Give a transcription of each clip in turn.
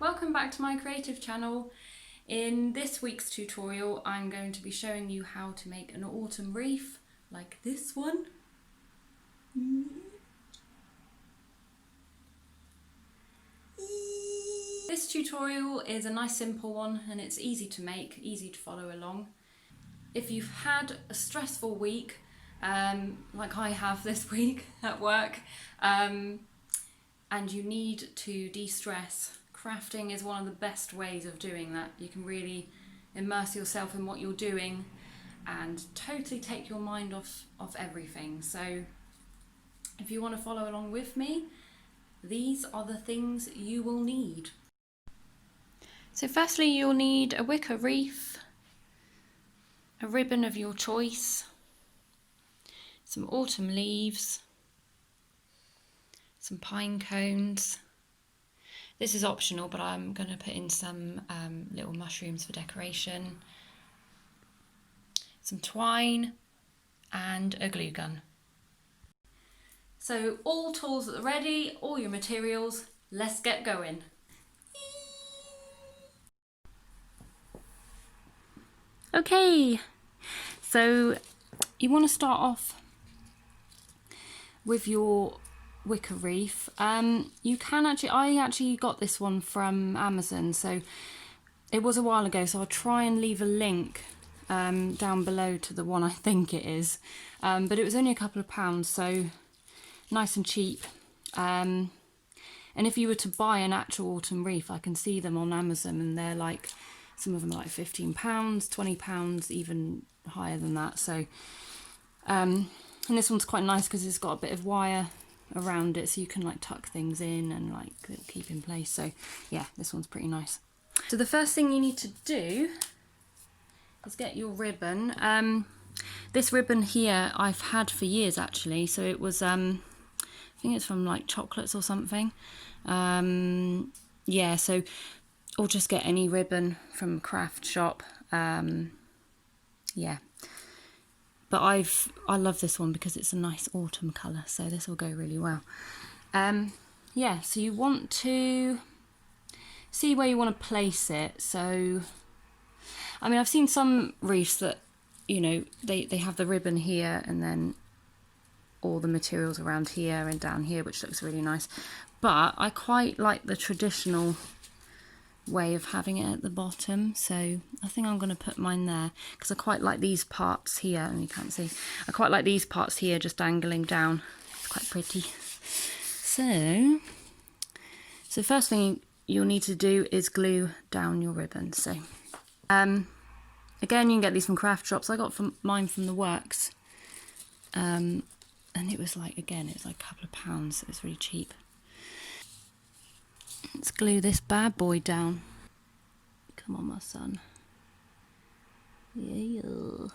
welcome back to my creative channel. In this week's tutorial I'm going to be showing you how to make an autumn wreath like this one. This tutorial is a nice simple one and it's easy to make, easy to follow along. If you've had a stressful week, like I have this week at work, and you need to de-stress, crafting is one of the best ways of doing that. You can really immerse yourself in what you're doing and totally take your mind off everything. So if you want to follow along with me, these are the things you will need. So firstly you'll need a wicker wreath, a ribbon of your choice, some autumn leaves, some pine cones. This is optional, but I'm going to put in some little mushrooms for decoration, some twine and a glue gun. So all tools are ready, all your materials, let's get going. Okay, so you want to start off with your wicker wreath. You can I actually got this one from Amazon, so it was a while ago, so I'll try and leave a link down below to the one I think it is, but it was only a couple of pounds, so nice and cheap. And if you were to buy an actual autumn wreath, I can see them on Amazon and they're like, some of them are like £15, £20, even higher than that. So and this one's quite nice because it's got a bit of wire around it, so you can like tuck things in and like it'll keep in place. So yeah, this one's pretty nice. So the first thing you need to do is get your ribbon. This ribbon here I've had for years actually, so it was I think it's from like chocolates or something. Yeah, so or just get any ribbon from a craft shop. Yeah, but I love this one because it's a nice autumn colour, so this will go really well. Yeah, so you want to see where you want to place it. So I mean, I've seen some wreaths that, you know, they have the ribbon here and then all the materials around here and down here, which looks really nice, but I quite like the traditional way of having it at the bottom, so I think I'm going to put mine there because I quite like these parts here, and you can't see, I quite like these parts here just dangling down. It's quite pretty. So first thing you'll need to do is glue down your ribbon. So again, you can get these from craft shops. I got mine from the works, and it was like, again, it was like a couple of pounds. It was really cheap. Let's glue this bad boy down. Come on, my son. Yeah.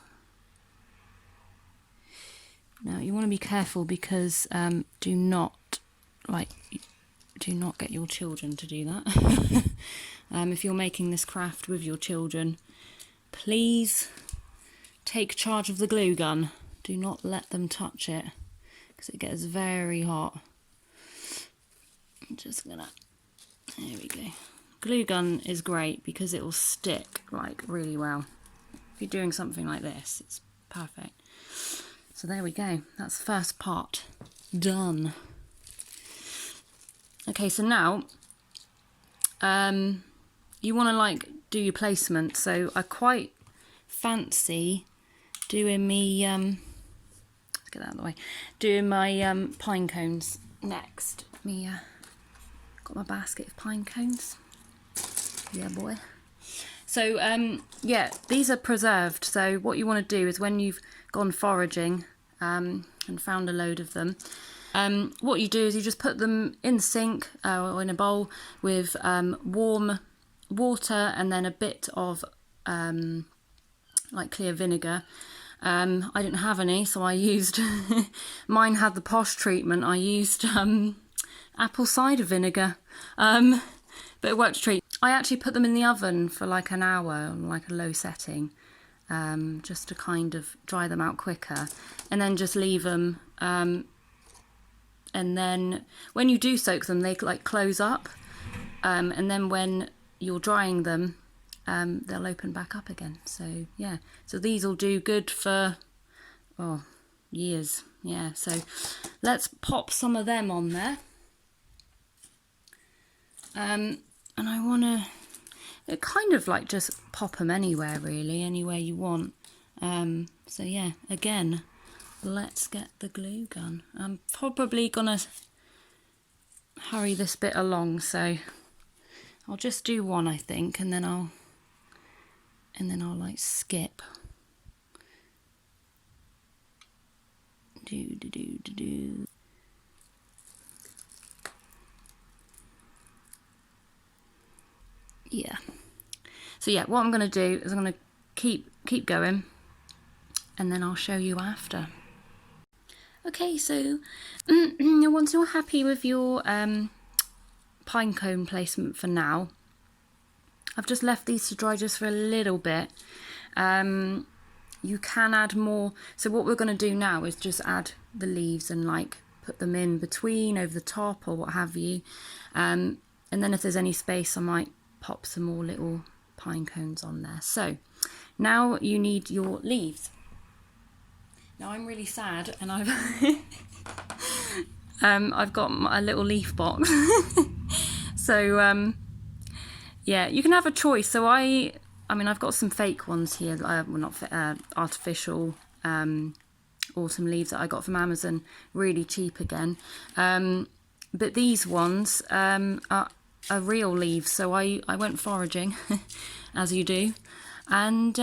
Now you want to be careful because do not get your children to do that. If you're making this craft with your children, please take charge of the glue gun. Do not let them touch it because it gets very hot. I'm just gonna, there we go. Glue gun is great because it will stick like really well. If you're doing something like this, it's perfect. So there we go. That's the first part done. Okay, so now you want to like do your placement. So I quite fancy doing me let's get that out of the way. Doing my pine cones next. Got my basket of pine cones. Yeah, boy. So yeah, these are preserved. So what you want to do is when you've gone foraging and found a load of them, what you do is you just put them in the sink or in a bowl with warm water and then a bit of like clear vinegar. I didn't have any, so I used mine had the posh treatment. I used apple cider vinegar, but it worked a treat. I actually put them in the oven for like an hour on like a low setting, just to kind of dry them out quicker, and then just leave them. And then when you do soak them, they like close up, and then when you're drying them, they'll open back up again. So yeah, so these will do good for years. Yeah, so let's pop some of them on there. And I want to kind of like just pop them anywhere, really, anywhere you want. So yeah, again, let's get the glue gun. I'm probably gonna hurry this bit along, so I'll just do one, I think, and then I'll like skip. Do. Yeah. So yeah, what I'm going to do is I'm going to keep going, and then I'll show you after. Okay, so once you're happy with your pine cone placement for now, I've just left these to dry just for a little bit. You can add more. So what we're going to do now is just add the leaves and like put them in between, over the top, or what have you. And then if there's any space, I might pop some more little pine cones on there. So now you need your leaves. Now I'm really sad, and I've got a little leaf box. So yeah, you can have a choice. So I mean, I've got some fake ones here. Well, not artificial autumn leaves that I got from Amazon, really cheap again. But these ones are real leaves. So I went foraging, as you do, and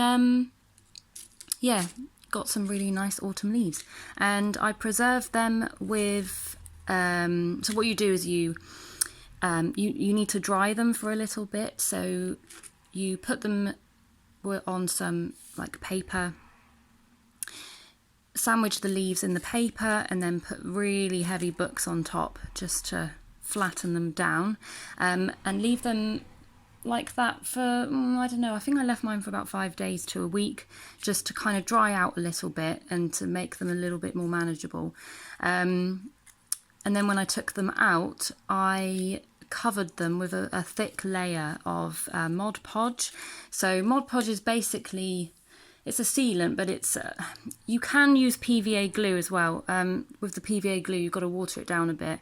yeah, got some really nice autumn leaves. And I preserved them with. So what you do is you need to dry them for a little bit. So you put them on some like paper, sandwich the leaves in the paper, and then put really heavy books on top just to flatten them down, and leave them like that for, I don't know, I think I left mine for about 5 days to a week, just to kind of dry out a little bit and to make them a little bit more manageable. And then when I took them out, I covered them with a thick layer of Mod Podge. So Mod Podge is basically, it's a sealant, but it's you can use PVA glue as well. With the PVA glue, you've got to water it down a bit.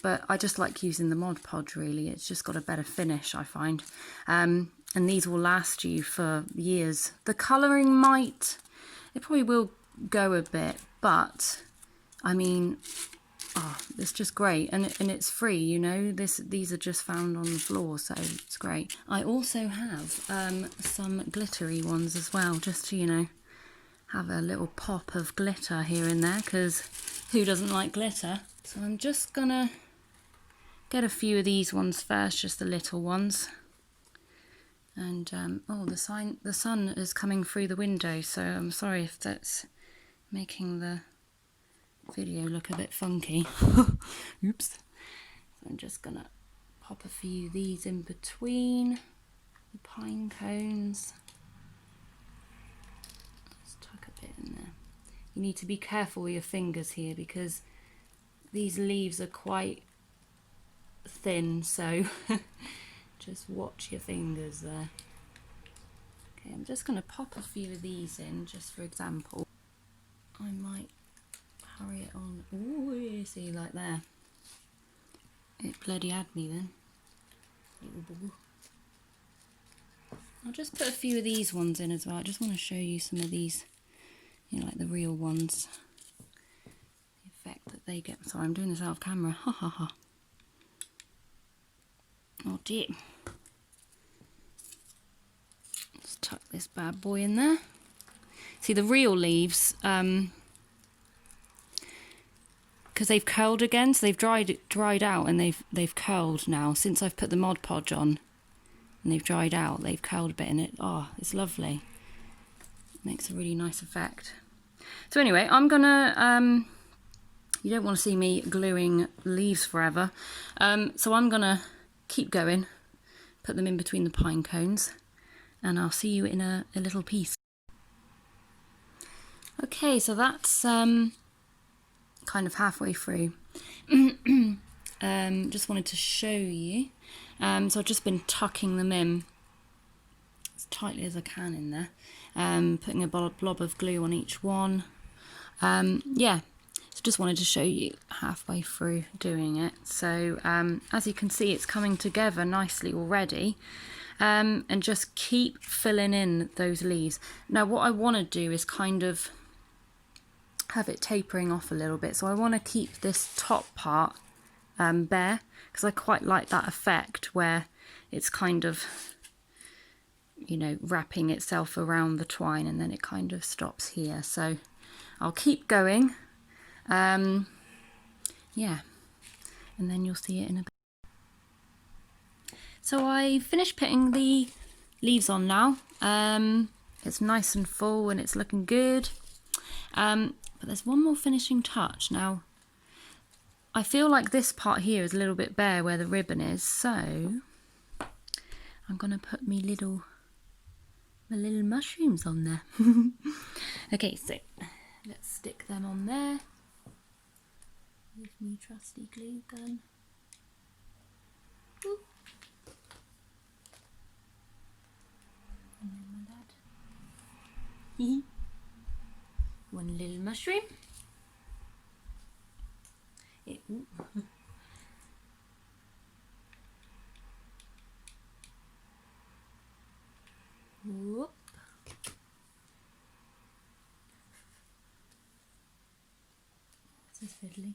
But I just like using the Mod Podge, really. It's just got a better finish, I find. And these will last you for years. The colouring it probably will go a bit, but I mean, it's just great, and it's free, you know. These are just found on the floor, so it's great. I also have some glittery ones as well, just to, you know, have a little pop of glitter here and there, because who doesn't like glitter? So I'm just gonna get a few of these ones first, just the little ones. And oh, the sun is coming through the window, so I'm sorry if that's making the video look a bit funky. Oops. So I'm just gonna pop a few of these in between the pine cones. Let's tuck a bit in there. You need to be careful with your fingers here, because these leaves are quite thin, so just watch your fingers there. Okay, I'm just gonna pop a few of these in, just for example. I might hurry it on. Ooh, see, like there. It bloody had me then. I'll just put a few of these ones in as well. I just want to show you some of these, you know, like the real ones. The effect that they get. Sorry, I'm doing this out of camera. Ha ha ha. Oh dear. Let's tuck this bad boy in there. See, the real leaves, because they've curled again, so they've dried out, and they've curled now since I've put the Mod Podge on, and they've dried out. They've curled a bit, and it's lovely. It makes a really nice effect. So anyway, I'm gonna you don't want to see me gluing leaves forever, so I'm gonna keep going, put them in between the pine cones, and I'll see you in a little piece. Okay, so that's kind of halfway through. just wanted to show you. So I've just been tucking them in as tightly as I can in there, putting a blob of glue on each one. Yeah, so just wanted to show you halfway through doing it. So as you can see, it's coming together nicely already. And just keep filling in those leaves. Now what I want to do is kind of have it tapering off a little bit. So I want to keep this top part bare, because I quite like that effect where it's kind of, you know, wrapping itself around the twine and then it kind of stops here. So I'll keep going. Yeah, and then you'll see it in a bit. So I finished putting the leaves on now. It's nice and full and it's looking good. But there's one more finishing touch. Now, I feel like this part here is a little bit bare where the ribbon is, so I'm gonna put my little mushrooms on there. Okay, so let's stick them on there with my trusty glue gun. Ooh. And then my lad. One little mushroom. Whoop. This is fiddly.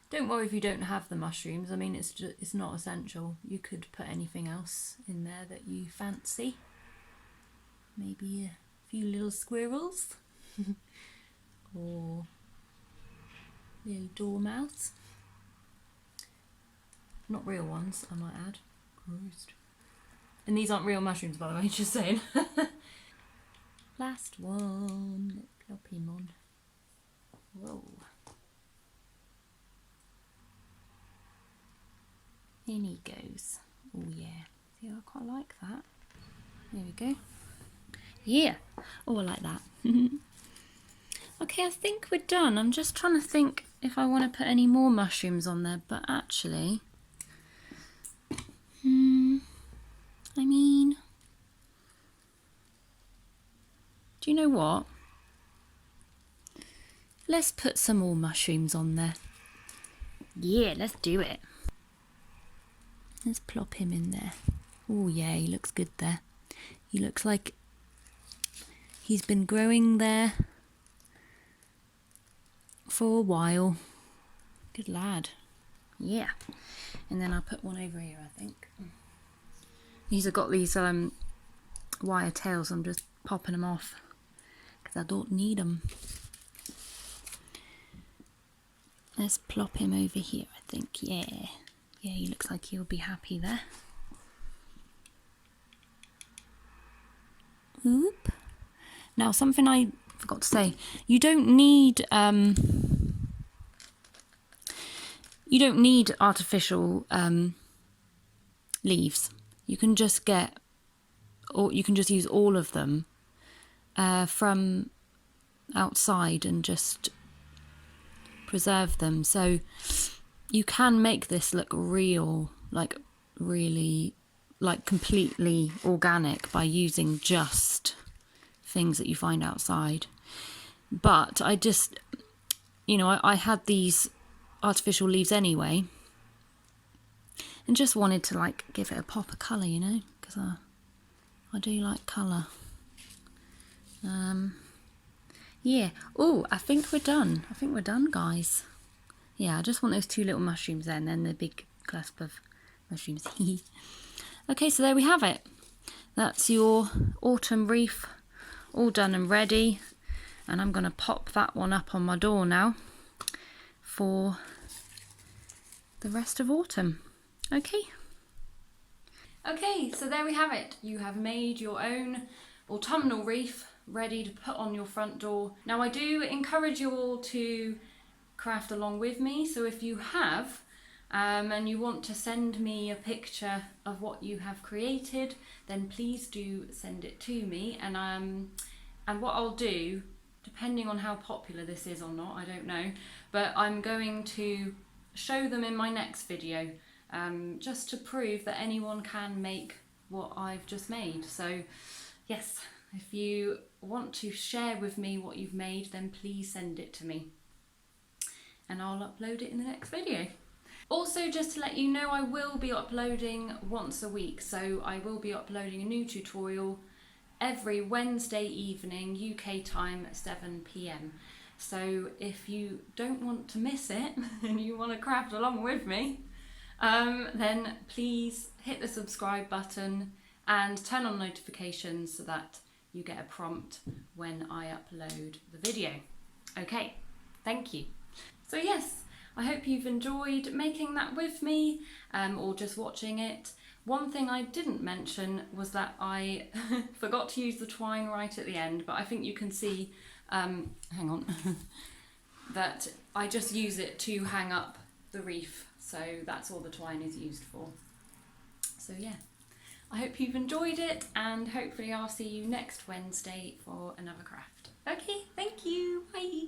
Don't worry if you don't have the mushrooms. I mean, it's not essential. You could put anything else in there that you fancy. Maybe a few little squirrels. Or little dormouse. Not real ones, I might add. Gross. And these aren't real mushrooms, by the way, just saying. Last one. Let's plop him on. Whoa. In he goes. Oh yeah. See, I quite like that. There we go. Yeah. Oh, I like that. Okay, I think we're done. I'm just trying to think if I want to put any more mushrooms on there, but actually, I mean, do you know what? Let's put some more mushrooms on there. Yeah, let's do it. Let's plop him in there. Oh yeah, he looks good there. He looks like he's been growing there for a while. Good lad. Yeah. And then I'll put one over here, I think. These have got these wire tails, so I'm just popping them off because I don't need them. Let's plop him over here, I think. Yeah. Yeah, he looks like he'll be happy there. Oop. Now, something I forgot to say. You don't need artificial leaves. You can just get, or you can just use all of them from outside and just preserve them. So you can make this look real, like really, like completely organic by using just things that you find outside. But I just, you know, I had these artificial leaves anyway and just wanted to like give it a pop of colour, you know, because I do like colour. Yeah. Oh, I think we're done. I think we're done, guys. Yeah, I just want those two little mushrooms there and then the big clasp of mushrooms. Okay, so there we have it. That's your autumn wreath all done and ready. And I'm going to pop that one up on my door now for the rest of autumn. Okay. Okay, so there we have it. You have made your own autumnal wreath ready to put on your front door. Now I do encourage you all to craft along with me, so if you have and you want to send me a picture of what you have created, then please do send it to me, and what I'll do depending on how popular this is or not, I don't know, but I'm going to show them in my next video, just to prove that anyone can make what I've just made. So yes, if you want to share with me what you've made, then please send it to me and I'll upload it in the next video. Also, just to let you know, I will be uploading once a week, so I will be uploading a new tutorial every Wednesday evening UK time at 7 PM. So if you don't want to miss it and you want to craft along with me, then please hit the subscribe button and turn on notifications so that you get a prompt when I upload the video. Okay, thank you. So yes, I hope you've enjoyed making that with me, or just watching it. One thing I didn't mention was that I forgot to use the twine right at the end, but I think you can see, hang on, that I just use it to hang up the wreath. So that's all the twine is used for. So yeah, I hope you've enjoyed it, and hopefully I'll see you next Wednesday for another craft. Okay, thank you, bye.